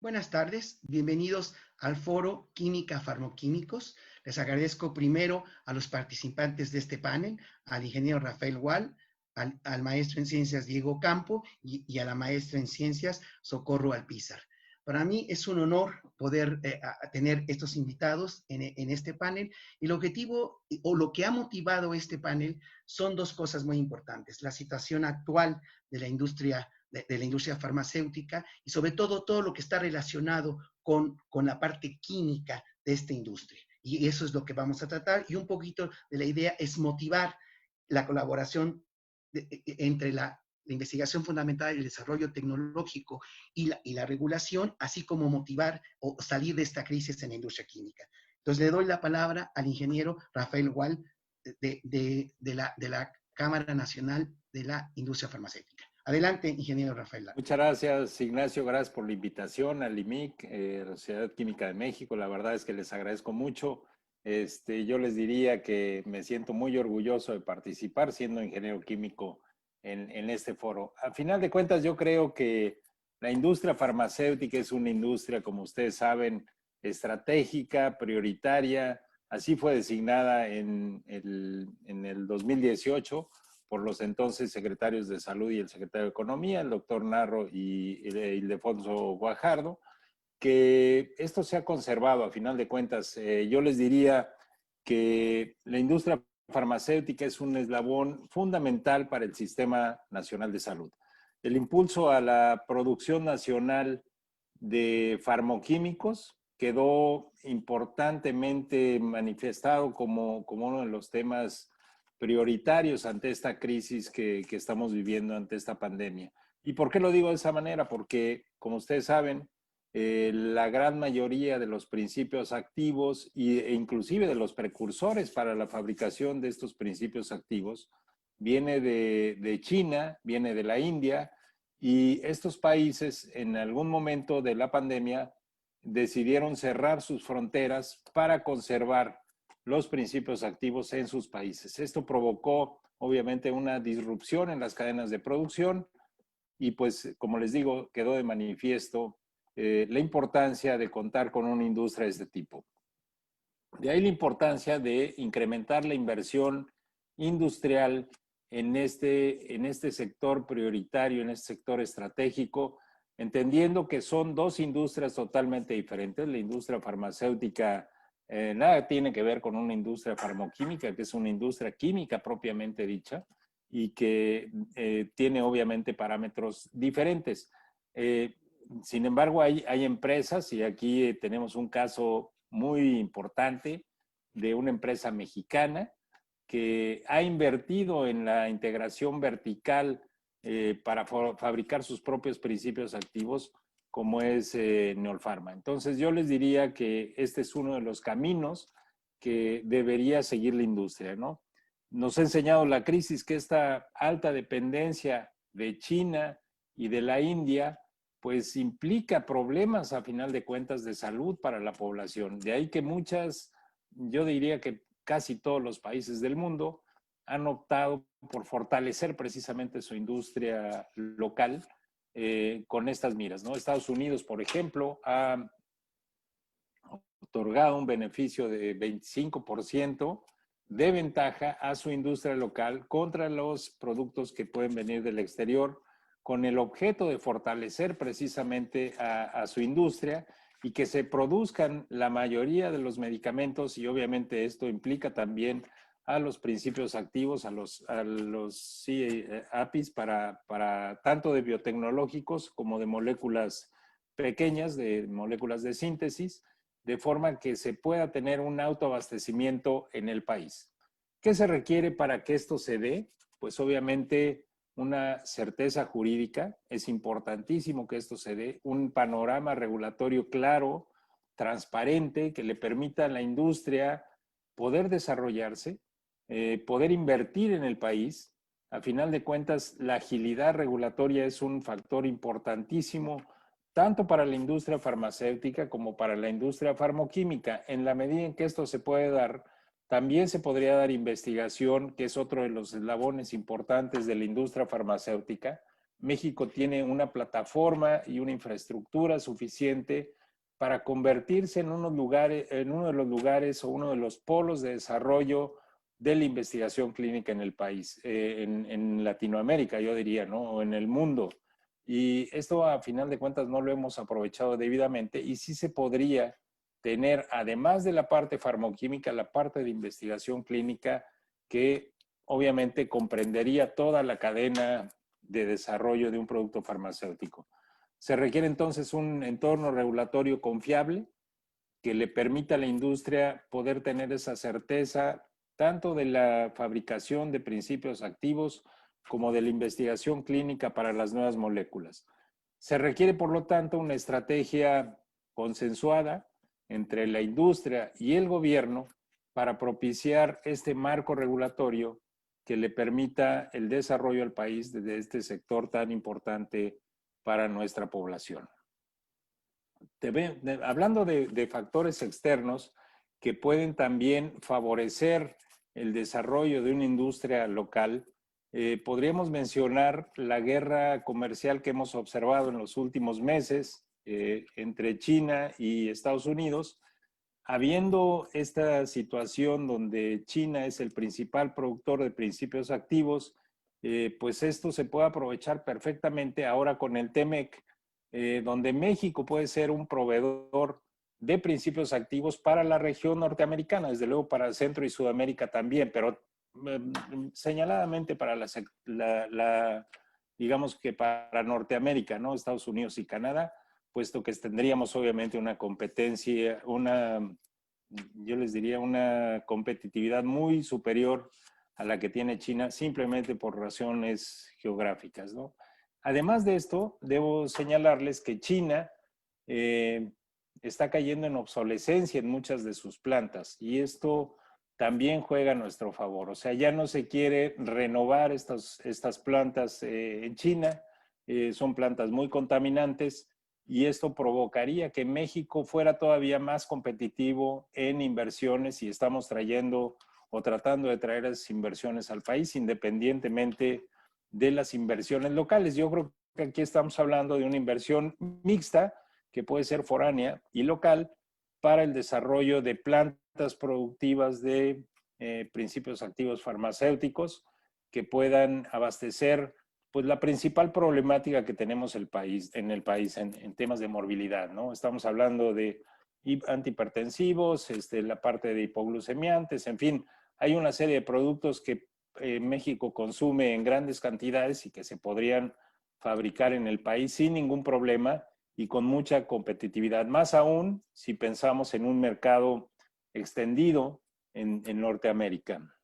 Buenas tardes, bienvenidos al foro Química Farmoquímicos. Les agradezco primero a los participantes de este panel, al ingeniero Rafael Gual, al maestro en ciencias Diego Campo y a la maestra en ciencias Socorro Alpizar. Para mí es un honor poder tener estos invitados en este panel, y el objetivo o lo que ha motivado este panel son dos cosas muy importantes: la situación actual de la industria farmacéutica y sobre todo lo que está relacionado con la parte química de esta industria. Y eso es lo que vamos a tratar, y un poquito de la idea es motivar la colaboración entre la investigación fundamental, el desarrollo tecnológico y la regulación, así como motivar o salir de esta crisis en la industria química. Entonces le doy la palabra al ingeniero Rafael Gual de la Cámara Nacional de la Industria Farmacéutica. Adelante, ingeniero Rafael. Muchas gracias, Ignacio. Gracias por la invitación al IMIC, la Sociedad Química de México. La verdad es que les agradezco mucho. Yo les diría que me siento muy orgulloso de participar siendo ingeniero químico en este foro. A final de cuentas, yo creo que la industria farmacéutica es una industria, como ustedes saben, estratégica, prioritaria. Así fue designada en el 2018 por los entonces secretarios de Salud y el secretario de Economía, el doctor Narro y Ildefonso Guajardo, que esto se ha conservado a final de cuentas. Yo les diría que la industria farmacéutica es un eslabón fundamental para el Sistema Nacional de Salud. El impulso a la producción nacional de farmoquímicos quedó importantemente manifestado como uno de los temas prioritarios ante esta crisis que estamos viviendo, ante esta pandemia. ¿Y por qué lo digo de esa manera? Porque, como ustedes saben, la gran mayoría de los principios activos e inclusive de los precursores para la fabricación de estos principios activos viene de China, viene de la India, y estos países en algún momento de la pandemia decidieron cerrar sus fronteras para conservar los principios activos en sus países. Esto provocó, obviamente, una disrupción en las cadenas de producción y, pues, como les digo, quedó de manifiesto la importancia de contar con una industria de este tipo. De ahí la importancia de incrementar la inversión industrial en este sector prioritario, en este sector estratégico, entendiendo que son dos industrias totalmente diferentes. La industria farmacéutica nada tiene que ver con una industria farmoquímica, que es una industria química propiamente dicha y que tiene obviamente parámetros diferentes. Sin embargo, hay empresas, y aquí tenemos un caso muy importante de una empresa mexicana que ha invertido en la integración vertical para fabricar sus propios principios activos, como es Neolfarma. Entonces, yo les diría que este es uno de los caminos que debería seguir la industria, ¿no? Nos ha enseñado la crisis que esta alta dependencia de China y de la India pues implica problemas a final de cuentas de salud para la población. De ahí que yo diría que casi todos los países del mundo han optado por fortalecer precisamente su industria local con estas miras, ¿no? Estados Unidos, por ejemplo, ha otorgado un beneficio de 25% de ventaja a su industria local contra los productos que pueden venir del exterior, con el objeto de fortalecer precisamente a su industria y que se produzcan la mayoría de los medicamentos, y obviamente esto implica también a los principios activos, a los APIs para tanto de biotecnológicos como de moléculas pequeñas, de moléculas de síntesis, de forma que se pueda tener un autoabastecimiento en el país. ¿Qué se requiere para que esto se dé? Pues obviamente una certeza jurídica, es importantísimo que esto se dé, un panorama regulatorio claro, transparente, que le permita a la industria poder desarrollarse, poder invertir en el país. A final de cuentas, la agilidad regulatoria es un factor importantísimo tanto para la industria farmacéutica como para la industria farmoquímica. En la medida en que esto se puede dar, también se podría dar investigación, que es otro de los eslabones importantes de la industria farmacéutica, México tiene una plataforma y una infraestructura suficiente para convertirse en uno de los lugares o uno de los polos de desarrollo de la investigación clínica en el país, en Latinoamérica, yo diría, ¿no? O en el mundo. Y esto, a final de cuentas, no lo hemos aprovechado debidamente y sí se podría tener, además de la parte farmacoquímica, la parte de investigación clínica que obviamente comprendería toda la cadena de desarrollo de un producto farmacéutico. Se requiere entonces un entorno regulatorio confiable que le permita a la industria poder tener esa certeza tanto de la fabricación de principios activos como de la investigación clínica para las nuevas moléculas. Se requiere, por lo tanto, una estrategia consensuada entre la industria y el gobierno para propiciar este marco regulatorio que le permita el desarrollo al país de este sector tan importante para nuestra población. Hablando de factores externos que pueden también favorecer el desarrollo de una industria local, podríamos mencionar la guerra comercial que hemos observado en los últimos meses entre China y Estados Unidos. Habiendo esta situación donde China es el principal productor de principios activos, pues esto se puede aprovechar perfectamente ahora con el TEMEC, donde México puede ser un proveedor de principios activos para la región norteamericana, desde luego para Centro y Sudamérica también, pero señaladamente para digamos que para Norteamérica, ¿no? Estados Unidos y Canadá, puesto que tendríamos obviamente una competencia, yo les diría una competitividad muy superior a la que tiene China simplemente por razones geográficas, ¿no? Además de esto, debo señalarles que China está cayendo en obsolescencia en muchas de sus plantas y esto también juega a nuestro favor. O sea, ya no se quiere renovar estas plantas en China, son plantas muy contaminantes y esto provocaría que México fuera todavía más competitivo en inversiones y estamos trayendo o tratando de traer esas inversiones al país independientemente de las inversiones locales. Yo creo que aquí estamos hablando de una inversión mixta que puede ser foránea y local para el desarrollo de plantas productivas de principios activos farmacéuticos que puedan abastecer pues la principal problemática que tenemos en temas de morbilidad, ¿no? Estamos hablando de antihipertensivos, la parte de hipoglucemiantes, en fin, hay una serie de productos que México consume en grandes cantidades y que se podrían fabricar en el país sin ningún problema y con mucha competitividad. Más aún si pensamos en un mercado extendido en Norteamérica.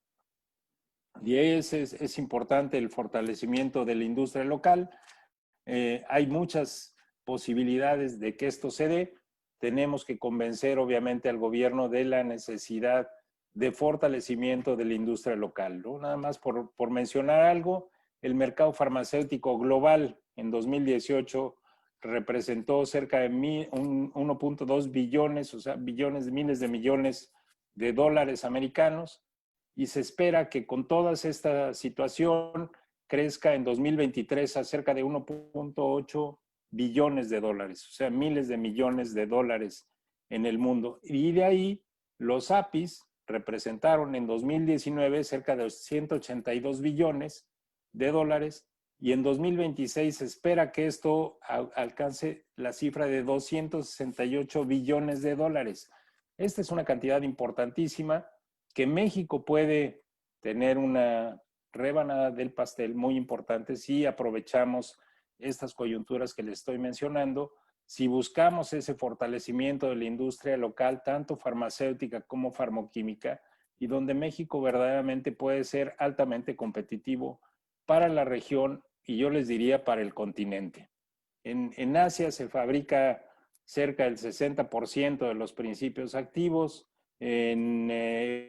Y es importante el fortalecimiento de la industria local. Hay muchas posibilidades de que esto se dé. Tenemos que convencer obviamente al gobierno de la necesidad de fortalecimiento de la industria local, ¿no? Nada más por mencionar algo, el mercado farmacéutico global en 2018 representó cerca de 1.2 billones, o sea, miles de millones de dólares americanos, y se espera que con toda esta situación crezca en 2023 a cerca de 1.8 billones de dólares, o sea, miles de millones de dólares en el mundo. Y de ahí los APIs representaron en 2019 cerca de 182 billones de dólares y en 2026 se espera que esto alcance la cifra de 268 billones de dólares. Esta es una cantidad importantísima que México puede tener una rebanada del pastel muy importante si aprovechamos estas coyunturas que les estoy mencionando, si buscamos ese fortalecimiento de la industria local, tanto farmacéutica como farmacoquímica, y donde México verdaderamente puede ser altamente competitivo para la región y yo les diría para el continente. En Asia se fabrica cerca del 60% de los principios activos, en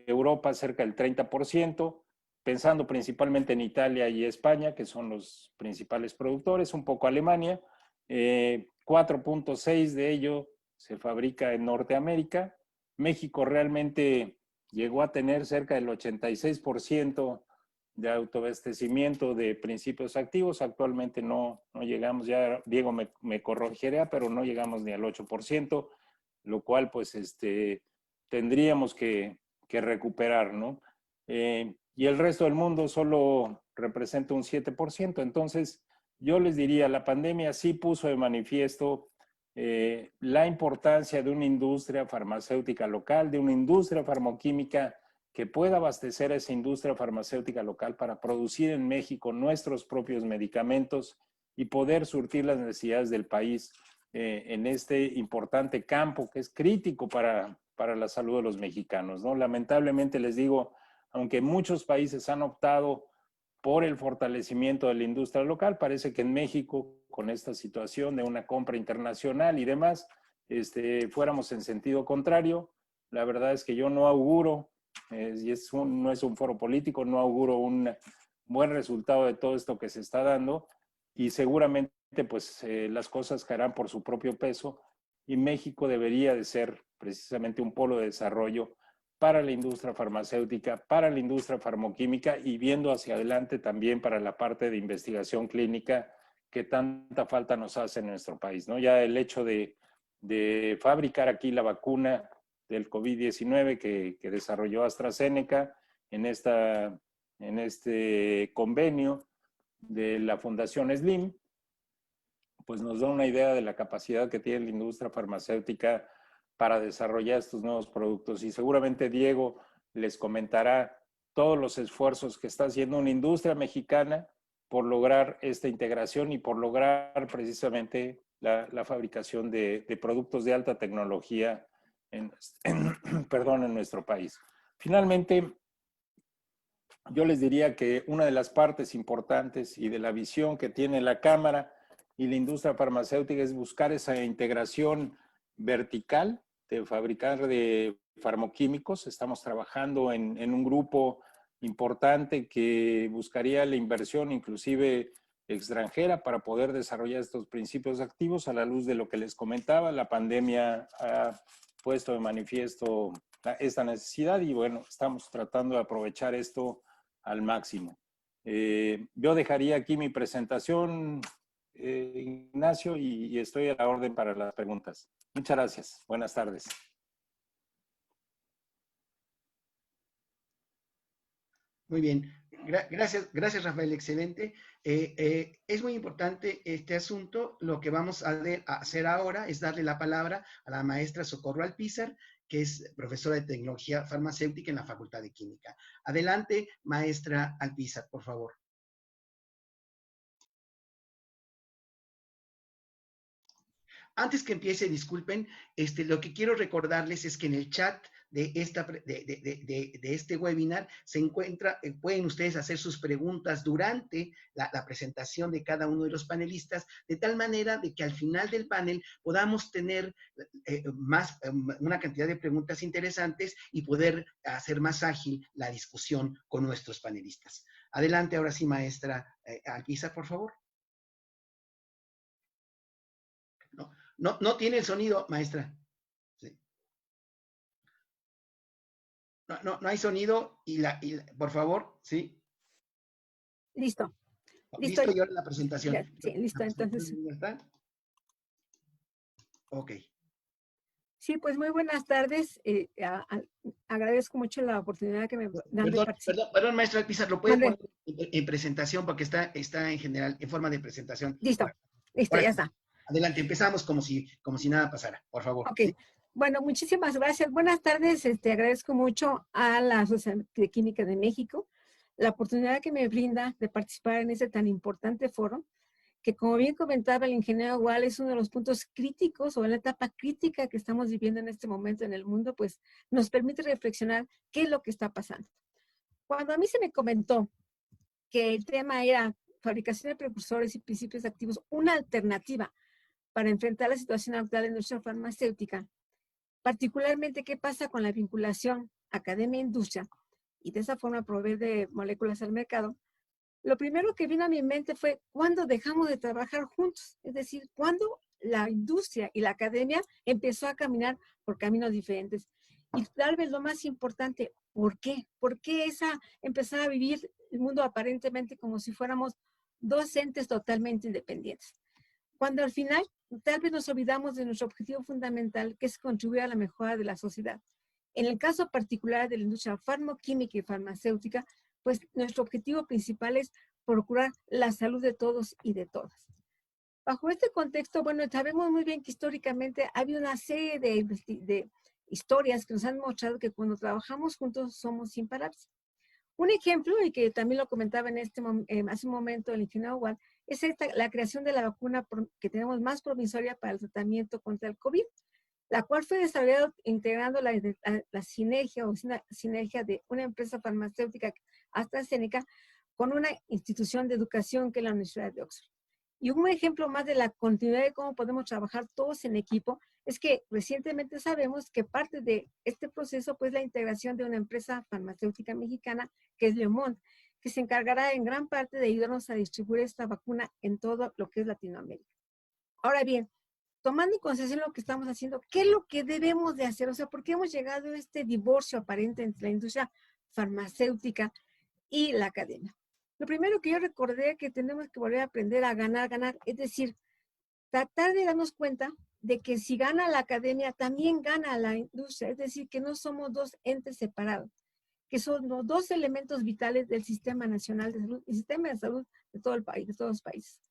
Europa cerca del 30%, pensando principalmente en Italia y España, que son los principales productores, un poco Alemania, 4.6 de ello se fabrica en Norteamérica. México realmente llegó a tener cerca del 86% de autoabastecimiento de principios activos. Actualmente no llegamos, ya Diego me corregirá, pero no llegamos ni al 8%, lo cual pues tendríamos que recuperar, ¿no? Y el resto del mundo solo representa un 7%. Entonces, yo les diría, la pandemia sí puso de manifiesto la importancia de una industria farmacéutica local, de una industria farmacoquímica que pueda abastecer a esa industria farmacéutica local para producir en México nuestros propios medicamentos y poder surtir las necesidades del país en este importante campo que es crítico para la salud de los mexicanos, ¿no? Lamentablemente les digo, aunque muchos países han optado por el fortalecimiento de la industria local, parece que en México, con esta situación de una compra internacional y demás, fuéramos en sentido contrario. La verdad es que yo no auguro, y no es un foro político, no auguro un buen resultado de todo esto que se está dando, y seguramente pues las cosas caerán por su propio peso, y México debería de ser precisamente un polo de desarrollo para la industria farmacéutica, para la industria farmacoquímica y viendo hacia adelante también para la parte de investigación clínica que tanta falta nos hace en nuestro país, ¿no? Ya el hecho de fabricar aquí la vacuna del COVID-19 que desarrolló AstraZeneca en este convenio de la Fundación Slim, pues nos da una idea de la capacidad que tiene la industria farmacéutica para desarrollar estos nuevos productos. Y seguramente Diego les comentará todos los esfuerzos que está haciendo una industria mexicana por lograr esta integración y por lograr precisamente la fabricación de productos de alta tecnología en nuestro país. Finalmente, yo les diría que una de las partes importantes y de la visión que tiene la Cámara y la industria farmacéutica es buscar esa integración vertical de fabricar de farmacoquímicos. Estamos trabajando en un grupo importante que buscaría la inversión inclusive extranjera para poder desarrollar estos principios activos a la luz de lo que les comentaba. La pandemia ha puesto de manifiesto esta necesidad y bueno, estamos tratando de aprovechar esto al máximo. Yo dejaría aquí mi presentación, Ignacio, y estoy a la orden para las preguntas. Muchas gracias. Buenas tardes. Muy bien. Gracias, Rafael. Excelente. Es muy importante este asunto. Lo que vamos a hacer ahora es darle la palabra a la maestra Socorro Alpizar, que es profesora de Tecnología Farmacéutica en la Facultad de Química. Adelante, maestra Alpizar, por favor. Antes que empiece, disculpen, lo que quiero recordarles es que en el chat de este webinar se encuentra, pueden ustedes hacer sus preguntas durante la presentación de cada uno de los panelistas, de tal manera de que al final del panel podamos tener una cantidad de preguntas interesantes y poder hacer más ágil la discusión con nuestros panelistas. Adelante, ahora sí, maestra Alpizar, por favor. No tiene el sonido, maestra. Sí. No hay sonido por favor, ¿sí? Listo. Listo, y ahora la presentación. Ya, sí, listo, entonces. ¿Está? Ok. Sí, pues muy buenas tardes. Agradezco mucho la oportunidad que me dan de participar. Perdón, maestra Alpizar, lo puede poner en presentación porque está en general, en forma de presentación. Listo, listo, ya está. Adelante, empezamos como si nada pasara, por favor. Ok, ¿sí? Bueno, muchísimas gracias. Buenas tardes, agradezco mucho a la Asociación de Química de México la oportunidad que me brinda de participar en este tan importante foro, que como bien comentaba el ingeniero Gual, es uno de los puntos críticos o en la etapa crítica que estamos viviendo en este momento en el mundo, pues nos permite reflexionar qué es lo que está pasando. Cuando a mí se me comentó que el tema era fabricación de precursores y principios activos, una alternativa para enfrentar la situación actual de la industria farmacéutica, particularmente qué pasa con la vinculación academia-industria y de esa forma proveer de moléculas al mercado, lo primero que vino a mi mente fue ¿cuándo dejamos de trabajar juntos? Es decir, ¿cuándo la industria y la academia empezó a caminar por caminos diferentes? Y tal vez lo más importante, ¿por qué? ¿Por qué empezar a vivir el mundo aparentemente como si fuéramos dos entes totalmente independientes? Cuando al final tal vez nos olvidamos de nuestro objetivo fundamental, que es contribuir a la mejora de la sociedad. En el caso particular de la industria farmacoquímica y farmacéutica, pues nuestro objetivo principal es procurar la salud de todos y de todas. Bajo este contexto, bueno, sabemos muy bien que históricamente ha habido una serie de historias que nos han mostrado que cuando trabajamos juntos somos imparables. Un ejemplo, y que también lo comentaba hace un momento el ingeniero Wall, es la creación de la vacuna que tenemos más provisoria para el tratamiento contra el COVID, la cual fue desarrollada integrando la sinergia de una empresa farmacéutica, AstraZeneca, con una institución de educación que es la Universidad de Oxford. Y un ejemplo más de la continuidad de cómo podemos trabajar todos en equipo es que recientemente sabemos que parte de este proceso pues la integración de una empresa farmacéutica mexicana que es Leomont, que se encargará en gran parte de ayudarnos a distribuir esta vacuna en todo lo que es Latinoamérica. Ahora bien, tomando en consideración lo que estamos haciendo, ¿qué es lo que debemos de hacer? O sea, ¿por qué hemos llegado a este divorcio aparente entre la industria farmacéutica y la academia? Lo primero que yo recordé es que tenemos que volver a aprender a ganar, es decir, tratar de darnos cuenta de que si gana la academia, también gana la industria, es decir, que no somos dos entes separados, que son los dos elementos vitales del Sistema Nacional de Salud y Sistema de Salud de todo el país, de todos los países.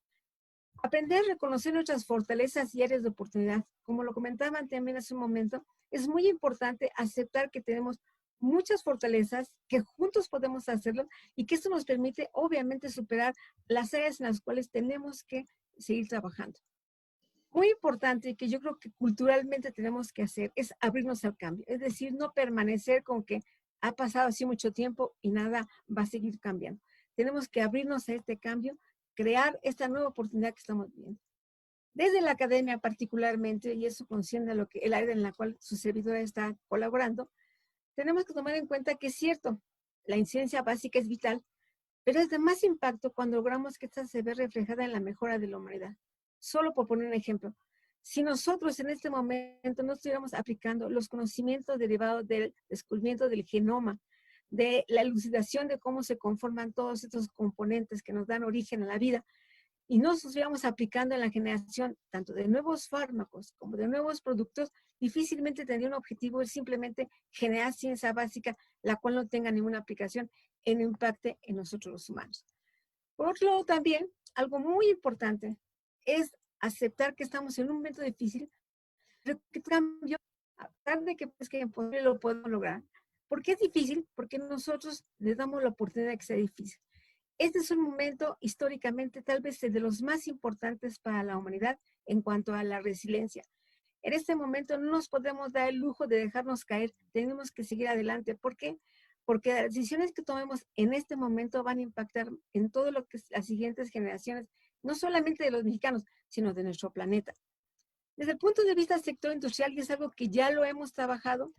Aprender a reconocer nuestras fortalezas y áreas de oportunidad, como lo comentaban también hace un momento, es muy importante aceptar que tenemos muchas fortalezas, que juntos podemos hacerlo y que esto nos permite obviamente superar las áreas en las cuales tenemos que seguir trabajando. Muy importante que yo creo que culturalmente tenemos que hacer es abrirnos al cambio, es decir, no permanecer con que ha pasado así mucho tiempo y nada va a seguir cambiando. Tenemos que abrirnos a este cambio, crear esta nueva oportunidad que estamos viendo. Desde la academia particularmente, y eso concierne a lo que el área en la cual su servidora está colaborando, tenemos que tomar en cuenta que es cierto, la incidencia básica es vital, pero es de más impacto cuando logramos que esta se ve reflejada en la mejora de la humanidad. Solo por poner un ejemplo, si nosotros en este momento no estuviéramos aplicando los conocimientos derivados del descubrimiento del genoma, de la elucidación de cómo se conforman todos estos componentes que nos dan origen a la vida, y no estuviéramos aplicando en la generación tanto de nuevos fármacos como de nuevos productos, difícilmente tendría un objetivo es simplemente generar ciencia básica, la cual no tenga ninguna aplicación en impacte en nosotros los humanos. Por otro lado, también, algo muy importante es aceptar que estamos en un momento difícil, pero que cambio, a pesar de que es que imposible lo podemos lograr. ¿Por qué es difícil? Porque nosotros les damos la oportunidad de que sea difícil. Este es un momento históricamente tal vez de los más importantes para la humanidad en cuanto a la resiliencia. En este momento no nos podemos dar el lujo de dejarnos caer, tenemos que seguir adelante. ¿Por qué? Porque las decisiones que tomemos en este momento van a impactar en todo lo que es las siguientes generaciones, no solamente de los mexicanos, sino de nuestro planeta. Desde el punto de vista del sector industrial, y es algo que ya lo hemos trabajado,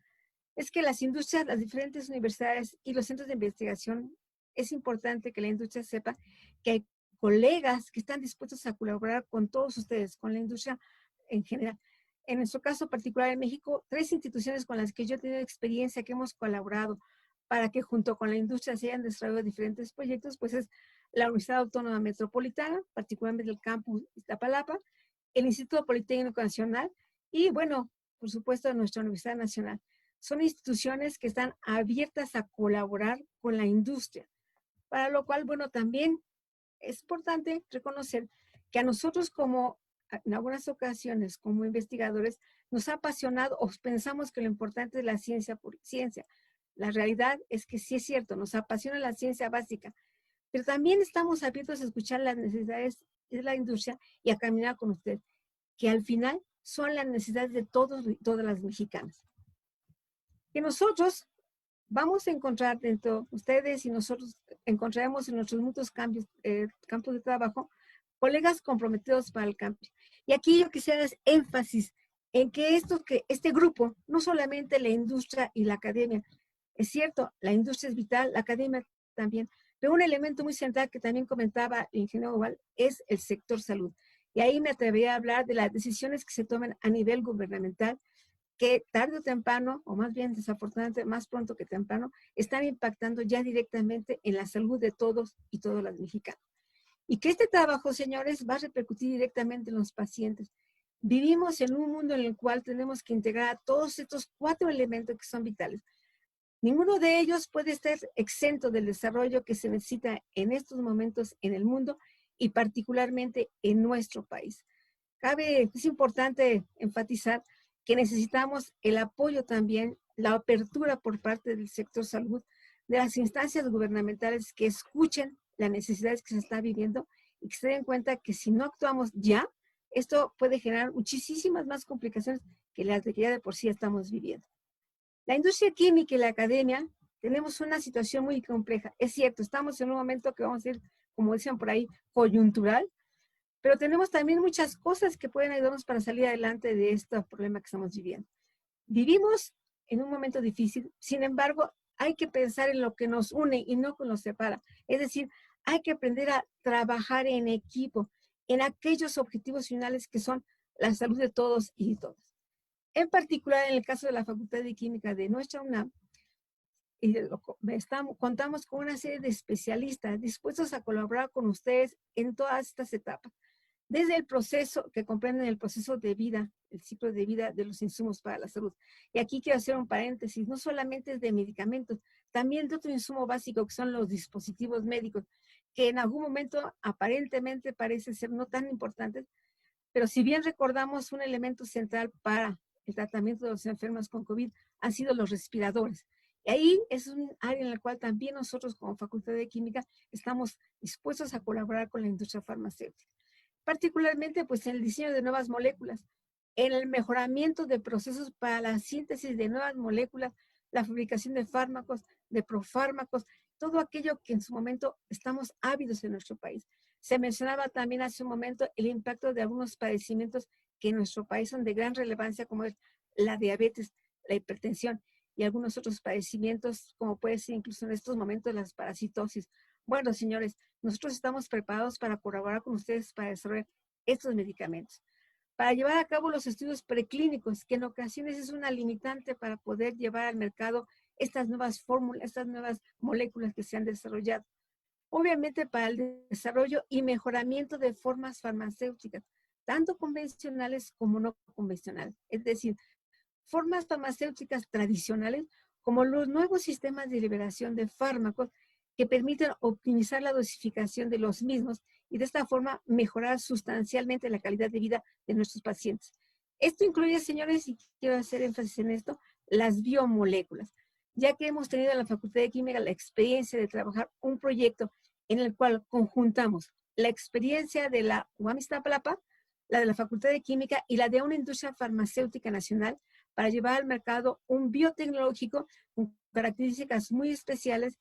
es que las industrias, las diferentes universidades y los centros de investigación, es importante que la industria sepa que hay colegas que están dispuestos a colaborar con todos ustedes, con la industria en general. En nuestro caso particular en México, 3 instituciones con las que yo he tenido experiencia, que hemos colaborado para que junto con la industria se hayan desarrollado diferentes proyectos, pues es la Universidad Autónoma Metropolitana, particularmente el campus Iztapalapa, el Instituto Politécnico Nacional y, bueno, por supuesto, nuestra Universidad Nacional. Son instituciones que están abiertas a colaborar con la industria, para lo cual, bueno, también es importante reconocer que a nosotros como, en algunas ocasiones, como investigadores, nos ha apasionado o pensamos que lo importante es la ciencia por ciencia. La realidad es que sí es cierto, nos apasiona la ciencia básica, pero también estamos abiertos a escuchar las necesidades de la industria y a caminar con usted, que al final son las necesidades de todos y todas las mexicanas. Que nosotros vamos a encontrar dentro, ustedes y nosotros encontraremos en nuestros muchos campos de trabajo, colegas comprometidos para el cambio. Y aquí yo quisiera hacer énfasis en que este grupo, no solamente la industria y la academia, es cierto, la industria es vital, la academia también, pero un elemento muy central que también comentaba el ingeniero Oval es el sector salud. Y ahí me atrevería a hablar de las decisiones que se toman a nivel gubernamental, que tarde o temprano, o más bien desafortunadamente más pronto que temprano, están impactando ya directamente en la salud de todos y todas las mexicanas. Y que este trabajo, señores, va a repercutir directamente en los pacientes. Vivimos en un mundo en el cual tenemos que integrar todos estos 4 elementos que son vitales. Ninguno de ellos puede estar exento del desarrollo que se necesita en estos momentos en el mundo y particularmente en nuestro país. Es importante enfatizar que necesitamos el apoyo también, la apertura por parte del sector salud, de las instancias gubernamentales que escuchen las necesidades que se está viviendo y que se den cuenta que si no actuamos ya, esto puede generar muchísimas más complicaciones que las que ya de por sí estamos viviendo. La industria química y la academia tenemos una situación muy compleja. Es cierto, estamos en un momento que vamos a decir, como decían por ahí, coyuntural, pero tenemos también muchas cosas que pueden ayudarnos para salir adelante de este problema que estamos viviendo. Vivimos en un momento difícil, sin embargo, hay que pensar en lo que nos une y no con lo que nos separa. Es decir, hay que aprender a trabajar en equipo, en aquellos objetivos finales que son la salud de todos y de todas. En particular, en el caso de la Facultad de Química de nuestra UNAM, contamos con una serie de especialistas dispuestos a colaborar con ustedes en todas estas etapas. Desde el proceso, que comprenden el proceso de vida, el ciclo de vida de los insumos para la salud. Y aquí quiero hacer un paréntesis, no solamente de medicamentos, también de otro insumo básico que son los dispositivos médicos, que en algún momento aparentemente parece ser no tan importantes, pero si bien recordamos un elemento central para el tratamiento de los enfermos con COVID han sido los respiradores. Y ahí es un área en la cual también nosotros como Facultad de Química estamos dispuestos a colaborar con la industria farmacéutica. Particularmente pues en el diseño de nuevas moléculas, en el mejoramiento de procesos para la síntesis de nuevas moléculas, la fabricación de fármacos, de profármacos, todo aquello que en su momento estamos ávidos en nuestro país. Se mencionaba también hace un momento el impacto de algunos padecimientos que en nuestro país son de gran relevancia, como es la diabetes, la hipertensión y algunos otros padecimientos, como puede ser incluso en estos momentos las parasitosis. Bueno, señores, nosotros estamos preparados para colaborar con ustedes para desarrollar estos medicamentos, para llevar a cabo los estudios preclínicos, que en ocasiones es una limitante para poder llevar al mercado estas nuevas fórmulas, estas nuevas moléculas que se han desarrollado. Obviamente para el desarrollo y mejoramiento de formas farmacéuticas, tanto convencionales como no convencionales. Es decir, formas farmacéuticas tradicionales como los nuevos sistemas de liberación de fármacos que permiten optimizar la dosificación de los mismos y de esta forma mejorar sustancialmente la calidad de vida de nuestros pacientes. Esto incluye, señores, y quiero hacer énfasis en esto, las biomoléculas, ya que hemos tenido en la Facultad de Química la experiencia de trabajar un proyecto en el cual conjuntamos la experiencia de la UAM Iztapalapa, la de la Facultad de Química y la de una industria farmacéutica nacional para llevar al mercado un biotecnológico con características muy especiales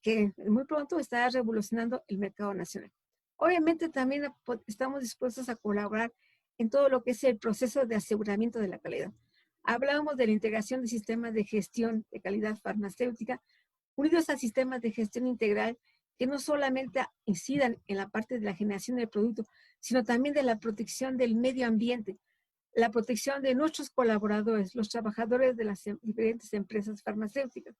que muy pronto estará revolucionando el mercado nacional. Obviamente también estamos dispuestos a colaborar en todo lo que es el proceso de aseguramiento de la calidad. Hablábamos de la integración de sistemas de gestión de calidad farmacéutica unidos a sistemas de gestión integral que no solamente incidan en la parte de la generación del producto, sino también de la protección del medio ambiente, la protección de nuestros colaboradores, los trabajadores de las diferentes empresas farmacéuticas.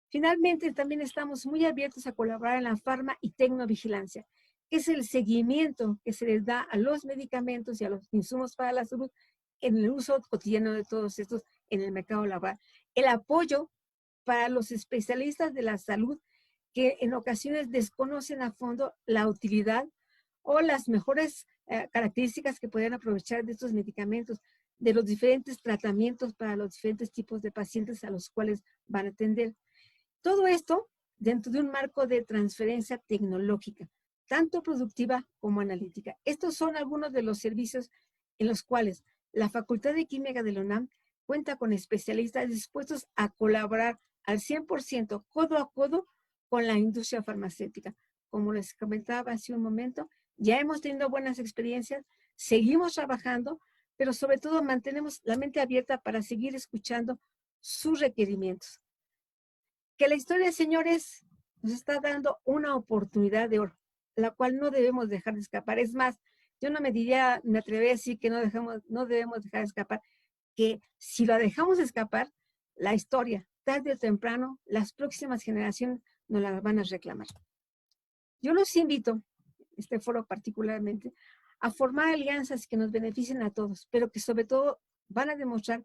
Finalmente, también estamos muy abiertos a colaborar en la farma y tecnovigilancia, que es el seguimiento que se les da a los medicamentos y a los insumos para la salud en el uso cotidiano de todos estos en el mercado laboral. El apoyo para los especialistas de la salud que en ocasiones desconocen a fondo la utilidad o las mejores características que pueden aprovechar de estos medicamentos, de los diferentes tratamientos para los diferentes tipos de pacientes a los cuales van a atender. Todo esto dentro de un marco de transferencia tecnológica, tanto productiva como analítica. Estos son algunos de los servicios en los cuales la Facultad de Química de la UNAM cuenta con especialistas dispuestos a colaborar al 100% codo a codo con la industria farmacéutica. Como les comentaba hace un momento, ya hemos tenido buenas experiencias, seguimos trabajando, pero sobre todo mantenemos la mente abierta para seguir escuchando sus requerimientos. Que la historia, señores, nos está dando una oportunidad de oro, la cual no debemos dejar de escapar. Es más, yo no me atrevería a decir que no debemos dejar de escapar. que si lo dejamos escapar, la historia, tarde o temprano, las próximas generaciones nos la van a reclamar. Yo los invito, este foro particularmente, a formar alianzas que nos beneficien a todos, pero que sobre todo van a demostrar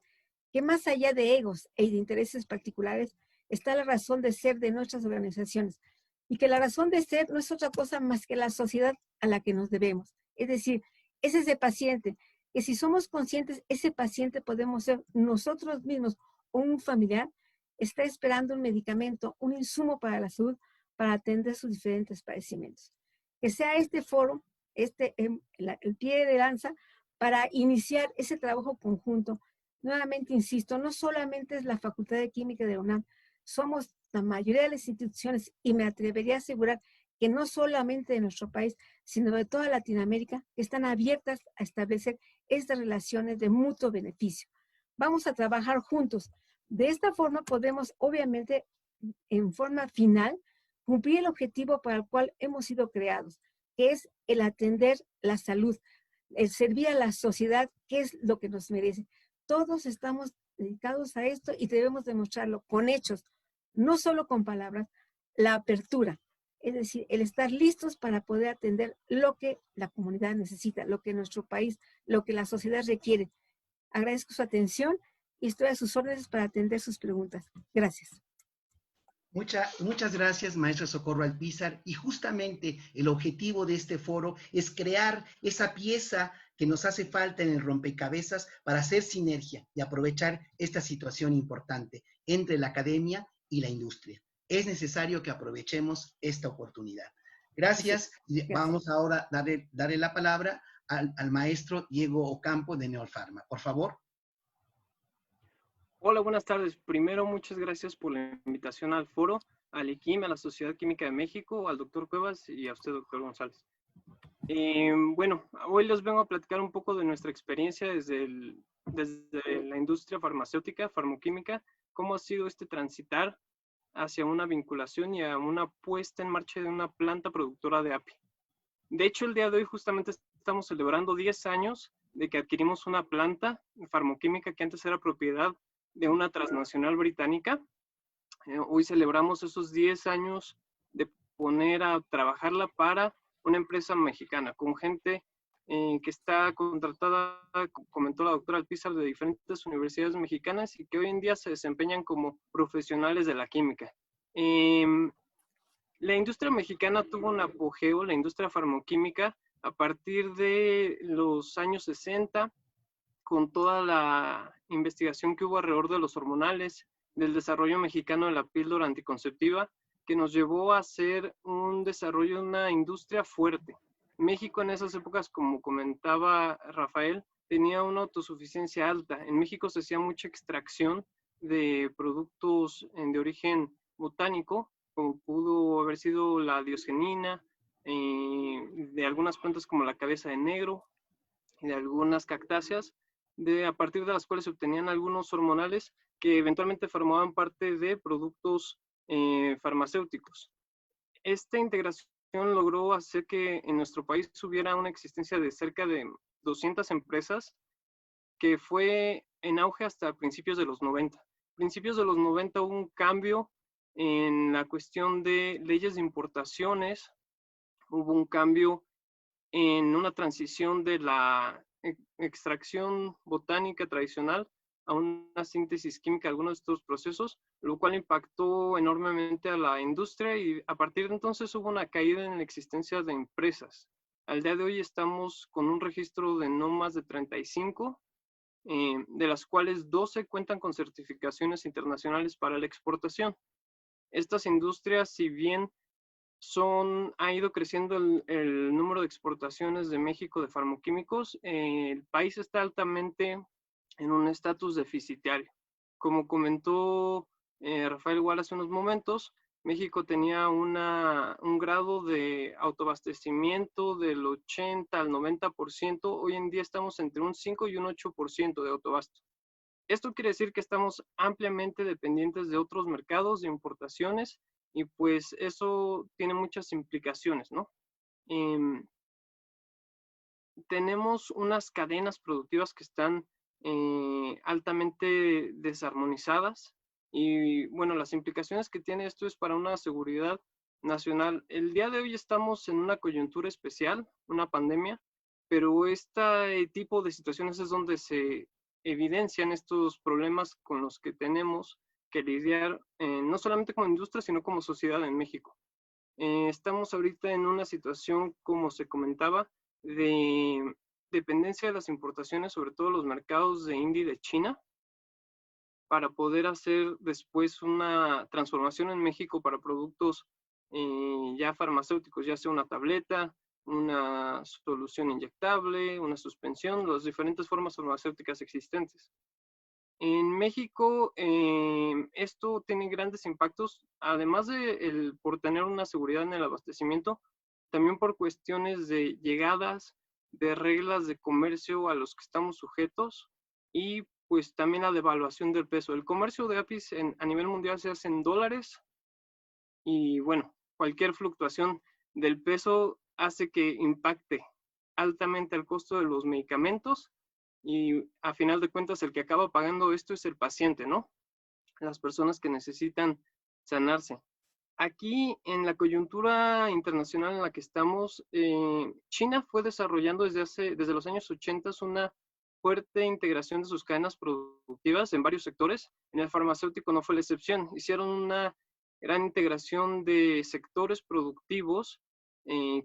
que más allá de egos e de intereses particulares está la razón de ser de nuestras organizaciones y que la razón de ser no es otra cosa más que la sociedad a la que nos debemos. Es decir, es ese paciente, que si somos conscientes, ese paciente podemos ser nosotros mismos o un familiar, está esperando un medicamento, un insumo para la salud, para atender sus diferentes padecimientos. Que sea este foro, el pie de lanza para iniciar ese trabajo conjunto. Nuevamente insisto, no solamente es la Facultad de Química de la UNAM, somos la mayoría de las instituciones y me atrevería a asegurar que no solamente de nuestro país, sino de toda Latinoamérica, están abiertas a establecer estas relaciones de mutuo beneficio. Vamos a trabajar juntos. De esta forma podemos, obviamente, en forma final, cumplir el objetivo para el cual hemos sido creados, que es el atender la salud, el servir a la sociedad, que es lo que nos merece. Todos estamos dedicados a esto y debemos demostrarlo con hechos, no solo con palabras, la apertura, es decir, el estar listos para poder atender lo que la comunidad necesita, lo que nuestro país, lo que la sociedad requiere. Agradezco su atención y estoy a sus órdenes para atender sus preguntas. Gracias. Muchas gracias, maestra Socorro Alpizar. Y justamente el objetivo de este foro es crear esa pieza que nos hace falta en el rompecabezas para hacer sinergia y aprovechar esta situación importante entre la academia y la industria. Es necesario que aprovechemos esta oportunidad. Gracias. Vamos ahora a darle la palabra al maestro Diego Ocampo de Neolfarma. Por favor. Hola, buenas tardes. Primero, muchas gracias por la invitación al foro, al IQIM, a la Sociedad Química de México, al doctor Cuevas y a usted, doctor González. Bueno, hoy les vengo a platicar un poco de nuestra experiencia desde la industria farmacéutica, farmoquímica, cómo ha sido este transitar hacia una vinculación y a una puesta en marcha de una planta productora de API. De hecho, el día de hoy justamente estamos celebrando 10 años de que adquirimos una planta farmoquímica que antes era propiedad de una transnacional británica. Hoy celebramos esos 10 años de poner a trabajarla para una empresa mexicana, con gente que está contratada, comentó la doctora Alpizar, de diferentes universidades mexicanas y que hoy en día se desempeñan como profesionales de la química. La industria mexicana tuvo un apogeo, la industria farmoquímica, a partir de los años 60, con toda la investigación que hubo alrededor de los hormonales, del desarrollo mexicano de la píldora anticonceptiva, que nos llevó a hacer un desarrollo de una industria fuerte. México en esas épocas, como comentaba Rafael, tenía una autosuficiencia alta. En México se hacía mucha extracción de productos de origen botánico, como pudo haber sido la diosgenina, de algunas plantas como la cabeza de negro, y de algunas cactáceas, a partir de las cuales se obtenían algunos hormonales que eventualmente formaban parte de productos farmacéuticos. Esta integración logró hacer que en nuestro país hubiera una existencia de cerca de 200 empresas, que fue en auge hasta principios de los 90. Principios de los 90 hubo un cambio en la cuestión de leyes de importaciones, hubo un cambio en una transición de la extracción botánica tradicional a una síntesis química de algunos de estos procesos, lo cual impactó enormemente a la industria y a partir de entonces hubo una caída en la existencia de empresas. Al día de hoy estamos con un registro de no más de 35, de las cuales 12 cuentan con certificaciones internacionales para la exportación. Estas industrias, si bien ha ido creciendo el número de exportaciones de México de farmoquímicos, el país está altamente en un estatus deficitario. Como comentó Rafael Gual hace unos momentos, México tenía un grado de autoabastecimiento del 80 al 90%, hoy en día estamos entre un 5 y un 8% de autoabasto. Esto quiere decir que estamos ampliamente dependientes de otros mercados de importaciones y pues eso tiene muchas implicaciones, ¿no? Tenemos unas cadenas productivas que están altamente desarmonizadas. Y bueno, las implicaciones que tiene esto es para una seguridad nacional. El día de hoy estamos en una coyuntura especial, una pandemia, pero este tipo de situaciones es donde se evidencian estos problemas con los que tenemos que lidiar, no solamente como industria, sino como sociedad en México. Estamos ahorita en una situación, como se comentaba, de dependencia de las importaciones, sobre todo los mercados de India y de China, para poder hacer después una transformación en México para productos ya farmacéuticos, ya sea una tableta, una solución inyectable, una suspensión, las diferentes formas farmacéuticas existentes. En México, esto tiene grandes impactos, además de por tener una seguridad en el abastecimiento, también por cuestiones de llegadas, de reglas de comercio a los que estamos sujetos y pues también la devaluación del peso. El comercio de APIs a nivel mundial se hace en dólares y bueno, cualquier fluctuación del peso hace que impacte altamente el costo de los medicamentos y a final de cuentas el que acaba pagando esto es el paciente, ¿no? Las personas que necesitan sanarse. Aquí en la coyuntura internacional en la que estamos, China fue desarrollando desde los años 80 una fuerte integración de sus cadenas productivas en varios sectores. En el farmacéutico no fue la excepción. Hicieron una gran integración de sectores productivos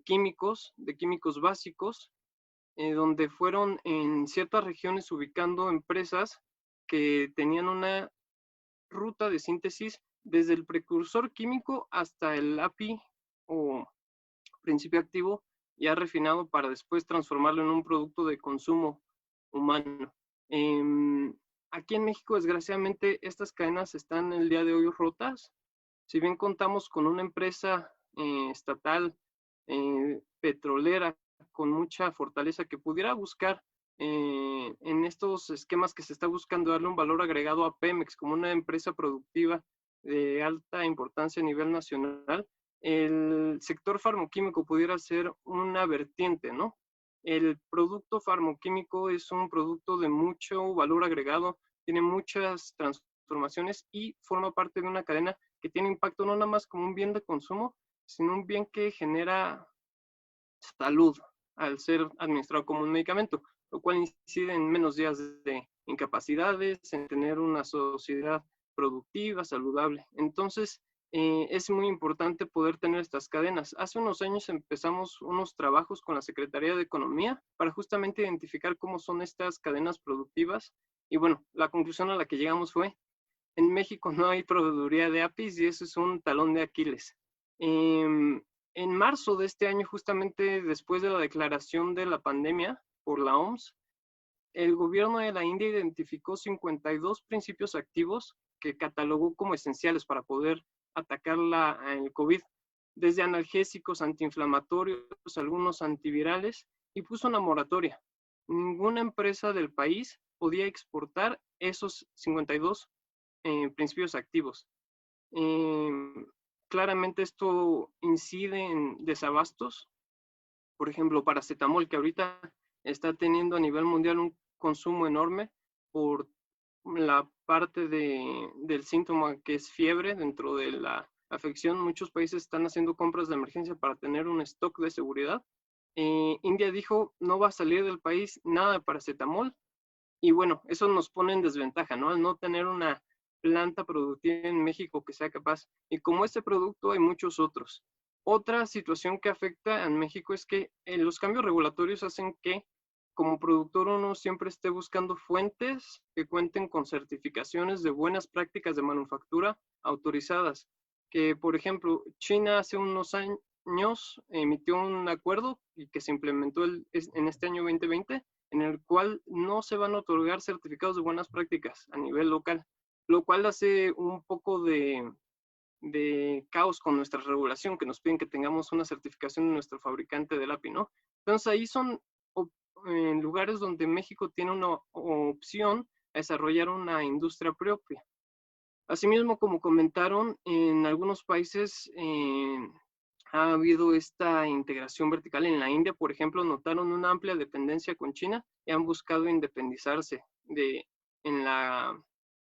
químicos, de químicos básicos, donde fueron en ciertas regiones ubicando empresas que tenían una ruta de síntesis desde el precursor químico hasta el API o principio activo ya refinado para después transformarlo en un producto de consumo humano. Aquí en México, desgraciadamente, estas cadenas están el día de hoy rotas. Si bien contamos con una empresa estatal petrolera con mucha fortaleza que pudiera buscar en estos esquemas que se está buscando darle un valor agregado a Pemex como una empresa productiva de alta importancia a nivel nacional, el sector farmoquímico pudiera ser una vertiente, ¿no? El producto farmoquímico es un producto de mucho valor agregado, tiene muchas transformaciones y forma parte de una cadena que tiene impacto no nada más como un bien de consumo, sino un bien que genera salud al ser administrado como un medicamento, lo cual incide en menos días de incapacidades, en tener una sociedad productiva, saludable. Entonces, es muy importante poder tener estas cadenas. Hace unos años empezamos unos trabajos con la Secretaría de Economía para justamente identificar cómo son estas cadenas productivas. Y bueno, la conclusión a la que llegamos fue, en México no hay proveeduría de APIs y eso es un talón de Aquiles. En marzo de este año, justamente después de la declaración de la pandemia por la OMS, el gobierno de la India identificó 52 principios activos que catalogó como esenciales para poder atacar el COVID, desde analgésicos, antiinflamatorios, algunos antivirales, y puso una moratoria. Ninguna empresa del país podía exportar esos 52 principios activos. Claramente esto incide en desabastos. Por ejemplo, paracetamol, que ahorita está teniendo a nivel mundial un consumo enorme por la parte del síntoma que es fiebre dentro de la afección. Muchos países están haciendo compras de emergencia para tener un stock de seguridad. India dijo no va a salir del país nada de paracetamol y bueno, eso nos pone en desventaja, ¿no? Al no tener una planta productiva en México que sea capaz. Y como este producto hay muchos otros. Otra situación que afecta a México es que los cambios regulatorios hacen que como productor uno siempre esté buscando fuentes que cuenten con certificaciones de buenas prácticas de manufactura autorizadas. Que, por ejemplo, China hace unos años emitió un acuerdo y que se implementó en este año 2020, en el cual no se van a otorgar certificados de buenas prácticas a nivel local, lo cual hace un poco de caos con nuestra regulación, que nos piden que tengamos una certificación de nuestro fabricante del API, ¿no? Entonces ahí son lugares donde México tiene una opción a desarrollar una industria propia. Asimismo, como comentaron, en algunos países ha habido esta integración vertical. En la India, por ejemplo, notaron una amplia dependencia con China y han buscado independizarse en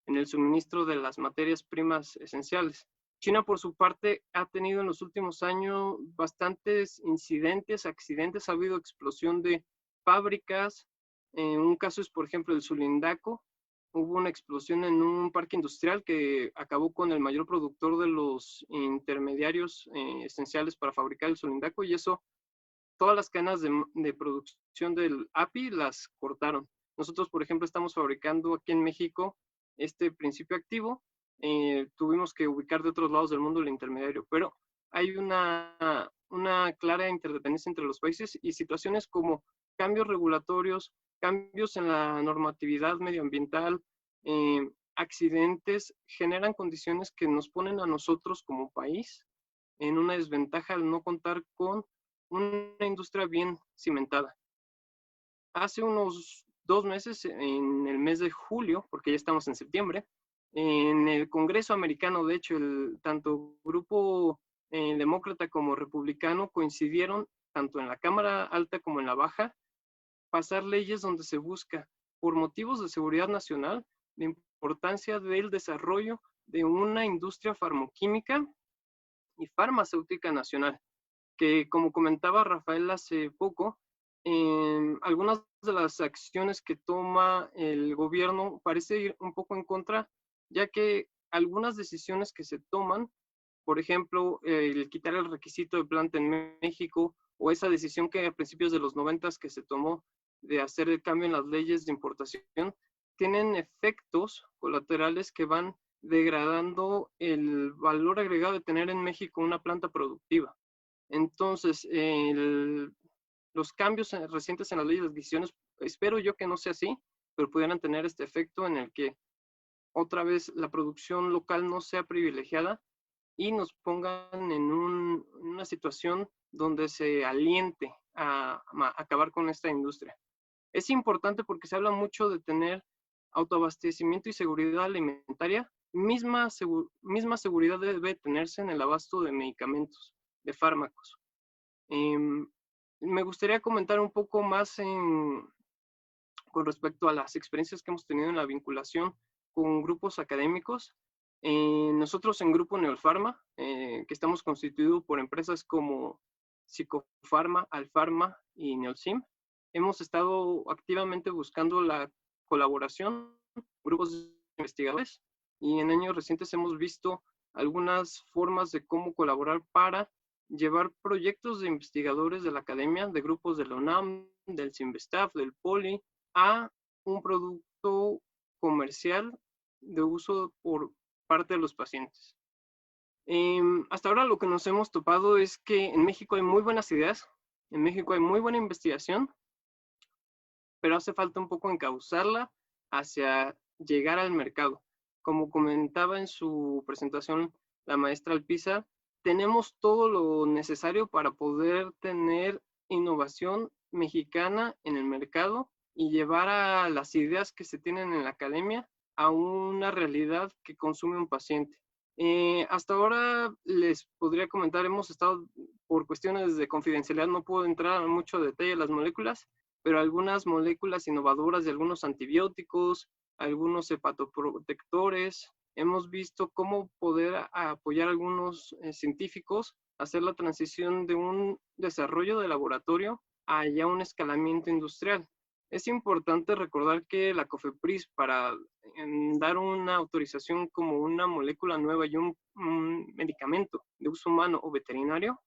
el suministro de las materias primas esenciales. China, por su parte, ha tenido en los últimos años bastantes incidentes, accidentes, ha habido explosión de fábricas. Un caso es, por ejemplo, el Sulindaco. Hubo una explosión en un parque industrial que acabó con el mayor productor de los intermediarios esenciales para fabricar el Sulindaco, y eso, todas las cadenas de producción del API las cortaron. Nosotros, por ejemplo, estamos fabricando aquí en México este principio activo. Tuvimos que ubicar de otros lados del mundo el intermediario, pero hay una clara interdependencia entre los países, y situaciones como cambios regulatorios, cambios en la normatividad medioambiental, accidentes, generan condiciones que nos ponen a nosotros como país en una desventaja al no contar con una industria bien cimentada. Hace unos 2 meses, en el mes de julio, porque ya estamos en septiembre, en el Congreso americano, de hecho, tanto grupo demócrata como republicano coincidieron, tanto en la Cámara Alta como en la Baja, pasar leyes donde se busca, por motivos de seguridad nacional, la importancia del desarrollo de una industria farmoquímica y farmacéutica nacional, que, como comentaba Rafael hace poco, algunas de las acciones que toma el gobierno parece ir un poco en contra, ya que algunas decisiones que se toman, por ejemplo, el quitar el requisito de planta en México, o esa decisión que a principios de los 90 que se tomó de hacer el cambio en las leyes de importación, tienen efectos colaterales que van degradando el valor agregado de tener en México una planta productiva. Entonces, los cambios recientes en las leyes de adquisiciones, espero yo que no sea así, pero pudieran tener este efecto en el que otra vez la producción local no sea privilegiada y nos pongan en una situación donde se aliente a acabar con esta industria. Es importante porque se habla mucho de tener autoabastecimiento y seguridad alimentaria. Misma seguridad debe tenerse en el abasto de medicamentos, de fármacos. Me gustaría comentar un poco más con respecto a las experiencias que hemos tenido en la vinculación con grupos académicos. Nosotros en Grupo Neolfarma, que estamos constituidos por empresas como Psicofarma, Alfarma y Neolsim, hemos estado activamente buscando la colaboración, grupos de investigadores, y en años recientes hemos visto algunas formas de cómo colaborar para llevar proyectos de investigadores de la academia, de grupos de la UNAM, del CIMBESTAF, del POLI, a un producto comercial de uso por parte de los pacientes. Hasta ahora lo que nos hemos topado es que en México hay muy buenas ideas, en México hay muy buena investigación, pero hace falta un poco encauzarla hacia llegar al mercado. Como comentaba en su presentación la maestra Alpiza, tenemos todo lo necesario para poder tener innovación mexicana en el mercado y llevar a las ideas que se tienen en la academia a una realidad que consume un paciente. Hasta ahora les podría comentar, hemos estado, por cuestiones de confidencialidad, no puedo entrar en mucho detalle en las moléculas, pero algunas moléculas innovadoras de algunos antibióticos, algunos hepatoprotectores, hemos visto cómo poder apoyar a algunos científicos a hacer la transición de un desarrollo de laboratorio a ya un escalamiento industrial. Es importante recordar que la COFEPRIS, para dar una autorización como una molécula nueva y un medicamento de uso humano o veterinario,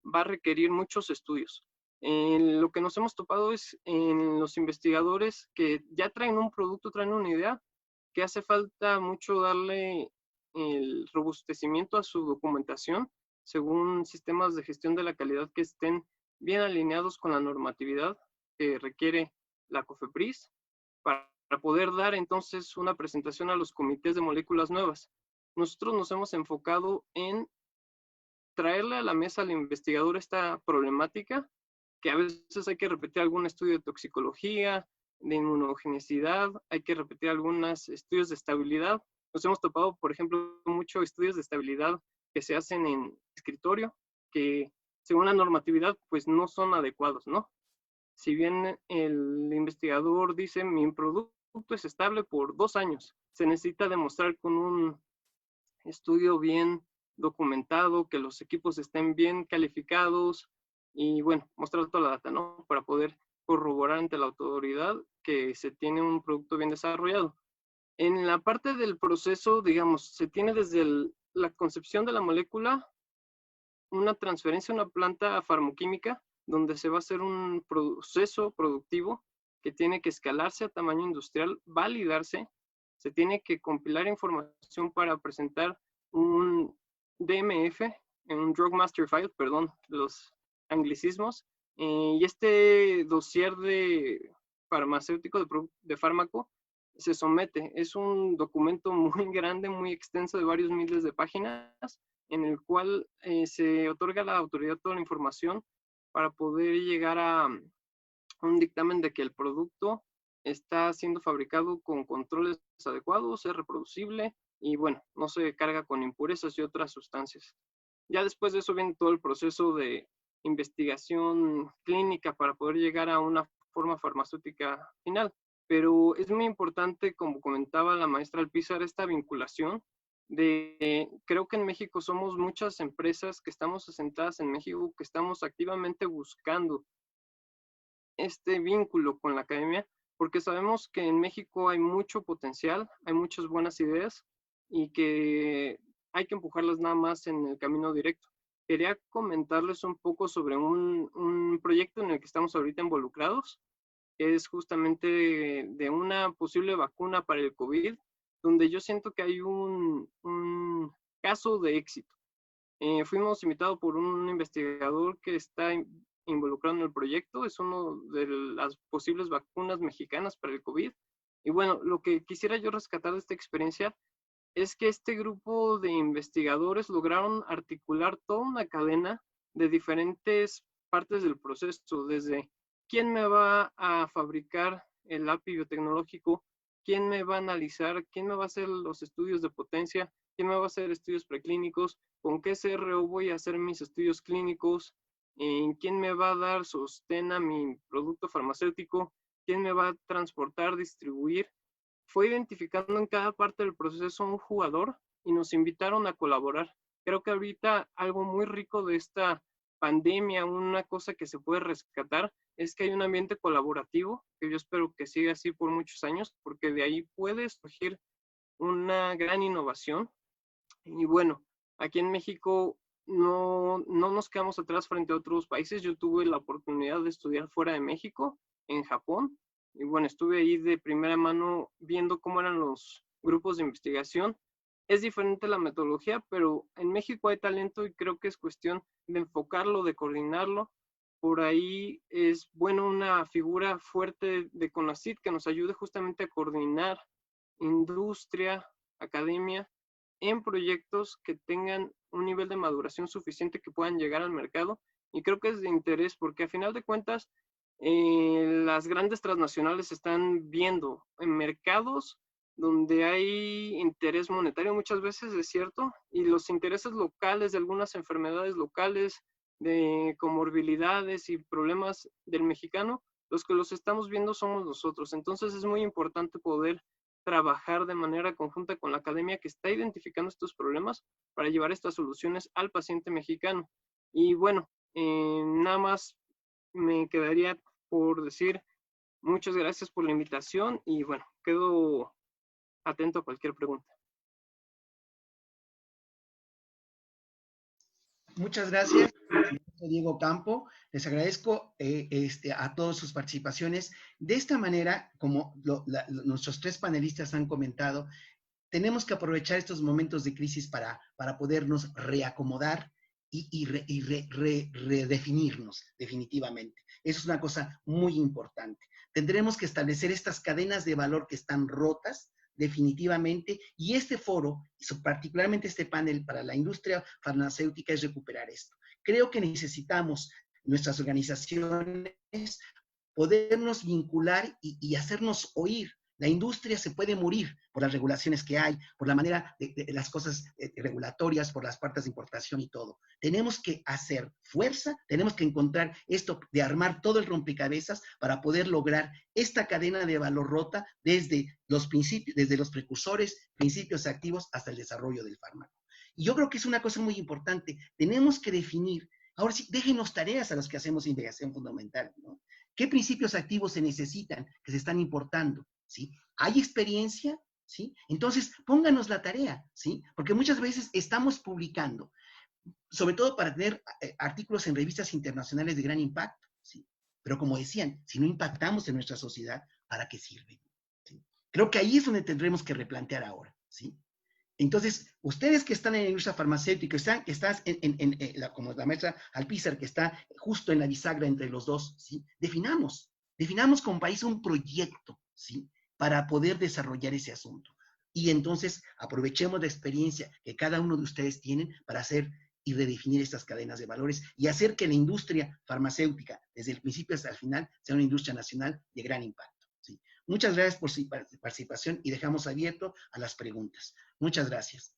va a requerir muchos estudios. Lo que nos hemos topado es en los investigadores que ya traen un producto, traen una idea, que hace falta mucho darle el robustecimiento a su documentación según sistemas de gestión de la calidad que estén bien alineados con la normatividad que requiere la COFEPRIS para poder dar entonces una presentación a los comités de moléculas nuevas. Nosotros nos hemos enfocado en traerle a la mesa al investigador esta problemática, que a veces hay que repetir algún estudio de toxicología, de inmunogenicidad, hay que repetir algunos estudios de estabilidad. Nos hemos topado, por ejemplo, muchos estudios de estabilidad que se hacen en escritorio, que según la normatividad, pues no son adecuados, ¿no? Si bien el investigador dice mi producto es estable por 2 años, se necesita demostrar con un estudio bien documentado, que los equipos estén bien calificados y bueno, mostrar toda la data, ¿no? Para poder corroborar ante la autoridad que se tiene un producto bien desarrollado. En la parte del proceso, digamos, se tiene desde la concepción de la molécula una transferencia a una planta farmoquímica donde se va a hacer un proceso productivo que tiene que escalarse a tamaño industrial, validarse, se tiene que compilar información para presentar un DMF, un Drug Master File, perdón, los anglicismos, y este dossier de farmacéutico, de fármaco, se somete. Es un documento muy grande, muy extenso, de varios miles de páginas, en el cual se otorga a la autoridad toda la información para poder llegar a un dictamen de que el producto está siendo fabricado con controles adecuados, es reproducible y bueno, no se carga con impurezas y otras sustancias. Ya después de eso viene todo el proceso de investigación clínica para poder llegar a una forma farmacéutica final. Pero es muy importante, como comentaba la maestra Alpizar, esta vinculación creo que en México somos muchas empresas que estamos asentadas en México, que estamos activamente buscando este vínculo con la academia, porque sabemos que en México hay mucho potencial, hay muchas buenas ideas y que hay que empujarlas nada más en el camino directo. Quería comentarles un poco sobre un proyecto en el que estamos ahorita involucrados, que es justamente de una posible vacuna para el COVID, donde yo siento que hay un caso de éxito. Fuimos invitados por un investigador que está involucrado en el proyecto, es uno de las posibles vacunas mexicanas para el COVID. Y bueno, lo que quisiera yo rescatar de esta experiencia es que este grupo de investigadores lograron articular toda una cadena de diferentes partes del proceso, desde quién me va a fabricar el API biotecnológico, quién me va a analizar, quién me va a hacer los estudios de potencia, quién me va a hacer estudios preclínicos, con qué CRO voy a hacer mis estudios clínicos, en quién me va a dar sostén a mi producto farmacéutico, quién me va a transportar, distribuir. Fue identificando en cada parte del proceso un jugador y nos invitaron a colaborar. Creo que ahorita algo muy rico de esta pandemia, una cosa que se puede rescatar, es que hay un ambiente colaborativo, que yo espero que siga así por muchos años, porque de ahí puede surgir una gran innovación. Y bueno, aquí en México no nos quedamos atrás frente a otros países. Yo tuve la oportunidad de estudiar fuera de México, en Japón, y bueno, estuve ahí de primera mano viendo cómo eran los grupos de investigación. Es diferente la metodología, pero en México hay talento y creo que es cuestión de enfocarlo, de coordinarlo. Por ahí es bueno una figura fuerte de CONACYT que nos ayude justamente a coordinar industria, academia, en proyectos que tengan un nivel de maduración suficiente que puedan llegar al mercado. Y creo que es de interés porque a final de cuentas las grandes transnacionales están viendo en mercados donde hay interés monetario muchas veces, es cierto, y los intereses locales de algunas enfermedades locales, de comorbilidades y problemas del mexicano, los que los estamos viendo somos nosotros. Entonces es muy importante poder trabajar de manera conjunta con la academia que está identificando estos problemas para llevar estas soluciones al paciente mexicano. Y bueno, nada más me quedaría por decir muchas gracias por la invitación y bueno, quedo atento a cualquier pregunta. Muchas gracias, Diego Campo. Les agradezco a todas sus participaciones. De esta manera, como nuestros tres panelistas han comentado, tenemos que aprovechar estos momentos de crisis para podernos reacomodar y redefinirnos definitivamente. Eso es una cosa muy importante. Tendremos que establecer estas cadenas de valor que están rotas definitivamente, y este foro, particularmente este panel para la industria farmacéutica, es recuperar esto. Creo que necesitamos nuestras organizaciones podernos vincular y hacernos oír La industria se puede morir por las regulaciones que hay, por la manera de las cosas regulatorias, por las partes de importación y todo. Tenemos que hacer fuerza, tenemos que encontrar esto de armar todo el rompecabezas para poder lograr esta cadena de valor rota desde los principios, desde los precursores, principios activos hasta el desarrollo del fármaco. Y yo creo que es una cosa muy importante. Tenemos que definir, ahora sí, déjenos tareas a los que hacemos investigación fundamental, ¿no? ¿Qué principios activos se necesitan que se están importando? ¿Sí? ¿Hay experiencia? ¿Sí? Entonces, pónganos la tarea, ¿sí? Porque muchas veces estamos publicando, sobre todo para tener artículos en revistas internacionales de gran impacto, ¿sí? Pero como decían, si no impactamos en nuestra sociedad, ¿para qué sirve? ¿Sí? Creo que ahí es donde tendremos que replantear ahora, ¿sí? Entonces, ustedes que están en la industria farmacéutica, estás como la maestra Alpizar, que está justo en la bisagra entre los dos, ¿sí? Definamos como país un proyecto, ¿sí? Para poder desarrollar ese asunto. Y entonces aprovechemos la experiencia que cada uno de ustedes tienen para hacer y redefinir estas cadenas de valores y hacer que la industria farmacéutica, desde el principio hasta el final, sea una industria nacional de gran impacto, ¿sí? Muchas gracias por su participación y dejamos abierto a las preguntas. Muchas gracias.